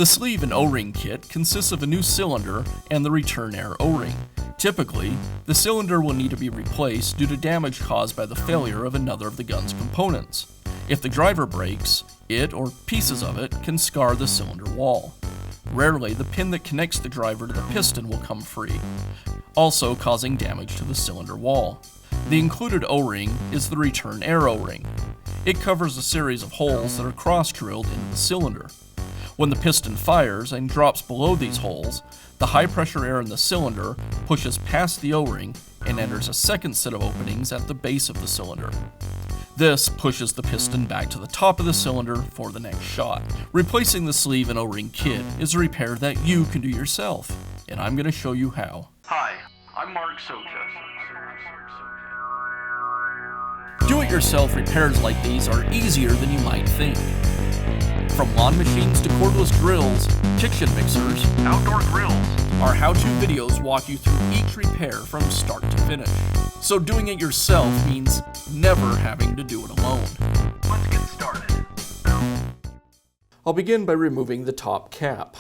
The sleeve and O-ring kit consists of a new cylinder and the return air O-ring. Typically, the cylinder will need to be replaced due to damage caused by the failure of another of the gun's components. If the driver breaks, it or pieces of it can scar the cylinder wall. Rarely, the pin that connects the driver to the piston will come free, also causing damage to the cylinder wall. The included O-ring is the return air O-ring. It covers a series of holes that are cross-drilled into the cylinder. When the piston fires and drops below these holes, the high-pressure air in the cylinder pushes past the O-ring and enters a second set of openings at the base of the cylinder. This pushes the piston back to the top of the cylinder for the next shot. Replacing the sleeve and O-ring kit is a repair that you can do yourself, and I'm going to show you how. Hi, I'm Mark Socha. Do-it-yourself repairs like these are easier than you might think. From lawn machines to cordless drills, kitchen mixers, Outdoor grills. our how-to videos walk you through each repair from start to finish. So doing it yourself means never having to do it alone. Let's get started. I'll begin by removing the top cap.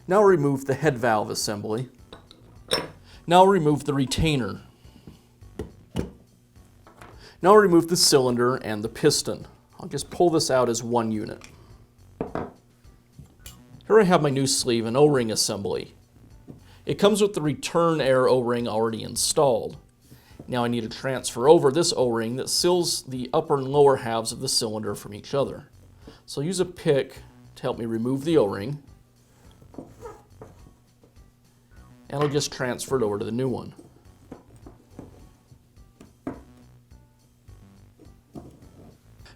Now remove the head valve assembly. Now remove the retainer. Now remove the cylinder and the piston. I'll just pull this out as one unit. Here I have my new sleeve and O-ring assembly. It comes with the return air O-ring already installed. Now I need to transfer over this O-ring that seals the upper and lower halves of the cylinder from each other. So I'll use a pick to help me remove the O-ring. And I'll just transfer it over to the new one.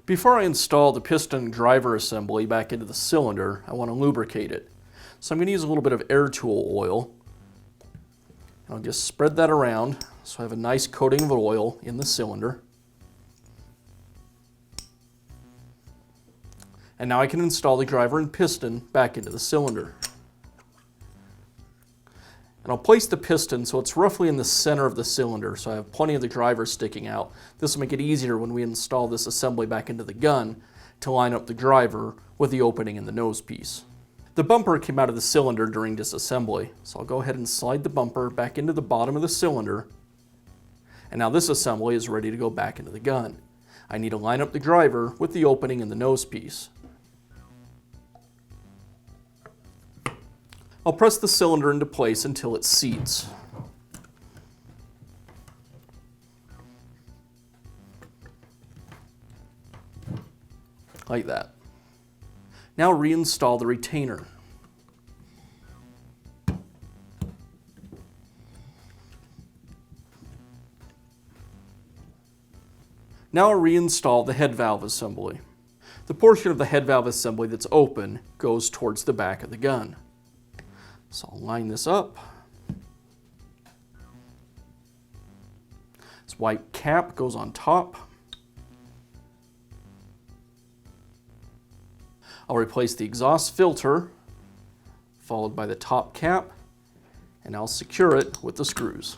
Before I install the piston driver assembly back into the cylinder, I want to lubricate it. So I'm going to use a little bit of air tool oil. And I'll just spread that around so I have a nice coating of oil in the cylinder. And now I can install the driver and piston back into the cylinder. And I'll place the piston so it's roughly in the center of the cylinder, so I have plenty of the driver sticking out. This will make it easier when we install this assembly back into the gun to line up the driver with the opening in the nose piece. The bumper came out of the cylinder during disassembly, so I'll go ahead and slide the bumper back into the bottom of the cylinder. And now this assembly is ready to go back into the gun. I need to line up the driver with the opening in the nose piece. I'll press the cylinder into place until it seats. Like that. Now reinstall the retainer. Now I'll reinstall the head valve assembly. The portion of the head valve assembly that's open goes towards the back of the gun. So I'll line this up. This white cap goes on top. I'll replace the exhaust filter, followed by the top cap, and I'll secure it with the screws.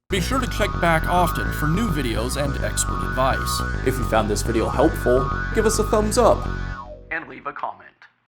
Be sure to check back often for new videos and expert advice. If you found this video helpful, give us a thumbs up And leave a comment.